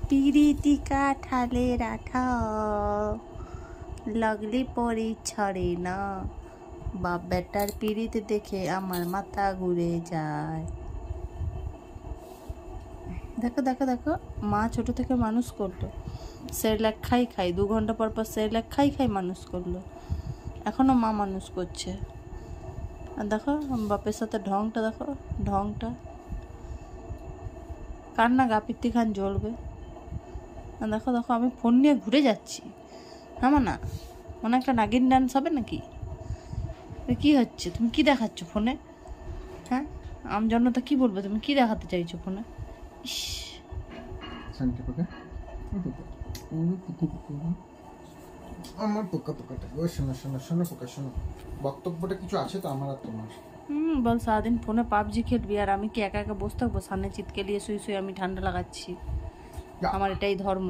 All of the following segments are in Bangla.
পিরিতি কাঠালে রাঠা লাগলে পরে ছাড়ে না। বাপ বেটার পিরিত দেখে আমার মাথা ঘুরে যায়। দেখো দেখো দেখো, মা ছোট থেকে মানুষ করলো, সেরেলাক খাই 2 ঘন্টা পর পর সেরেলাক খাই মানুষ করলো, এখনো মা মানুষ করছে। আর দেখো বাপের সাথে ঢংটা, দেখো ঢংটা, কার না গাপিত্তি খান জ্বলবে। আর দেখো দেখো আমি ফোন নিয়ে ঘুরে যাচ্ছি, হ্যাঁ না মনে একটা নাগিন ডান্স হবে নাকি? কি হচ্ছে, তুমি কি দেখাচ্ছ ফোনে? হ্যাঁ আমি জন্য তো কি বলবো, তুমি কি দেখাতে চাইছো ফোনে? ইস আমার পোকাটা ও শোনো পোকা শোনো, বক্তব্যটা কিছু আছে তো আমার আর তোমার? বল সারাদিন ফোনে পাবজি খেলবি আর আমি কি একা একা বসে থাকবো সামনে চিৎকে নিয়ে শুয়ে আমি ঠান্ডা লাগাচ্ছি? আমার এটাই ধর্ম।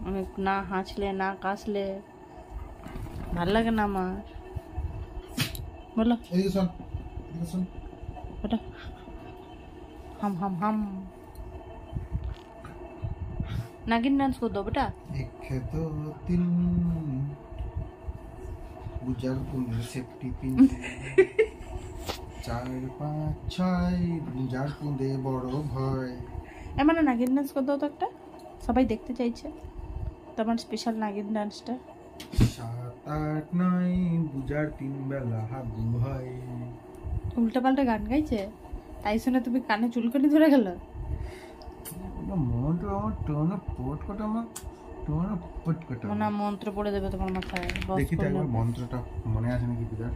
আমি না হাসলে না কাশলে ভাল লাগে না আমার। বলো ওটা হাম হাম হাম নাগিন ডান্স कर दो बेटा। एक है दो तीन बुझार कुल सेफ्टी पिन 4 5 6 বুঝার কুঁদে বড় ভয়। মানে নাগিন ডান্স कर दो তো একটা, সবাই দেখতে চাইছে তোমার স্পেশাল নাগিন ডান্সটা। 7 8 9 বুঝার 3 বেলা হাগু হয়। উল্টা পাল্টা গান গাইছে, তাই শুনে তুমি কানে চুলকানি ধরে গেল। মন্ত্র পড়ে দেবে তোমার মাথায়। দেখি তো একবার মন্ত্রটা মনে আছে নাকি পূজার?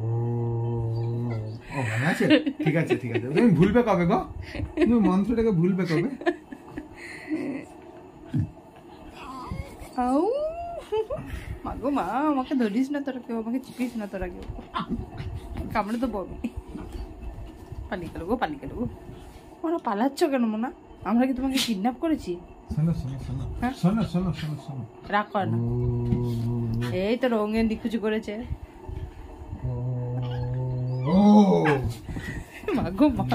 ও মনে আছে, ঠিক আছে তুমি ভুলবে কবে গো? তুমি মন্ত্রটাকে ভুলবে কবে? মাগো মা, আমাকে ধরিস না তোরা কেউ, আমাকে চিপিস না তোরা কেউ, কামড়ে তো বমি। পালিয়ে গেল গো। ওরা পালাচ্ছ কেন মোনা? আমরা কি তোমাকে কিডন্যাপ করেছি? শোনো রাগ কর না, এই তো রঙের নিখুঁজি করেছে। মাগো মা